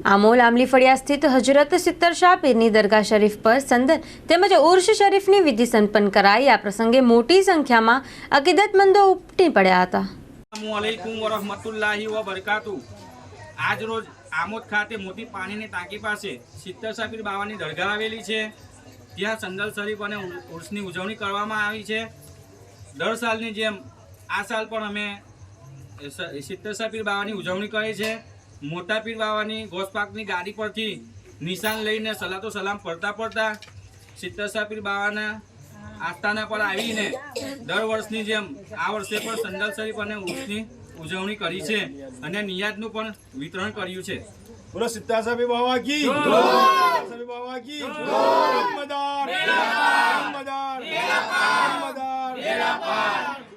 આમોલ આમલી ફળિયા સ્થિત હજરત સિત્તર શાહ પીરની દરગાહ શરીફ પર સંદન તેમજ ઉર્ષ શરીફની વિધિ સંપન્ન કરાઈ। આ પ્રસંગે મોટી સંખ્યામાં અકીદતમંદો ઉમટી પડ્યા હતા। अस्सलामुअलैकुम वरहमतुल्लाहि वबरकातुहू। आज रोज आमोद खाते मोटी पानी की टाँकी पास सित्तर शाह पीर बाबानी दरगाह आवेली है। ત્યાં સંદલ શરીફ અને ઉર્સની ઉજવણી કરવામાં આવી છે। દર સાલની જેમ આ સાલ પણ અમે સિત્તર શાહ પીર બાવાની ઉજવણી કરી છે। મોટા પીર બાવાની ગોસપાકની ગાડી પરથી નિશાન લઈને સલાતો સલામ પડતા પડતા સિત્તર શાહ પીર બાવાના આસ્થાના પર આવીને દર વર્ષની જેમ આ વર્ષે પણ સંદલ શરીફ અને ઉર્સની ઉજવણી કરી છે અને નિયાતનું પણ વિતરણ કર્યું છે। बोलो सित्तर शाह पीर बाबा की जय, बाबा की जय।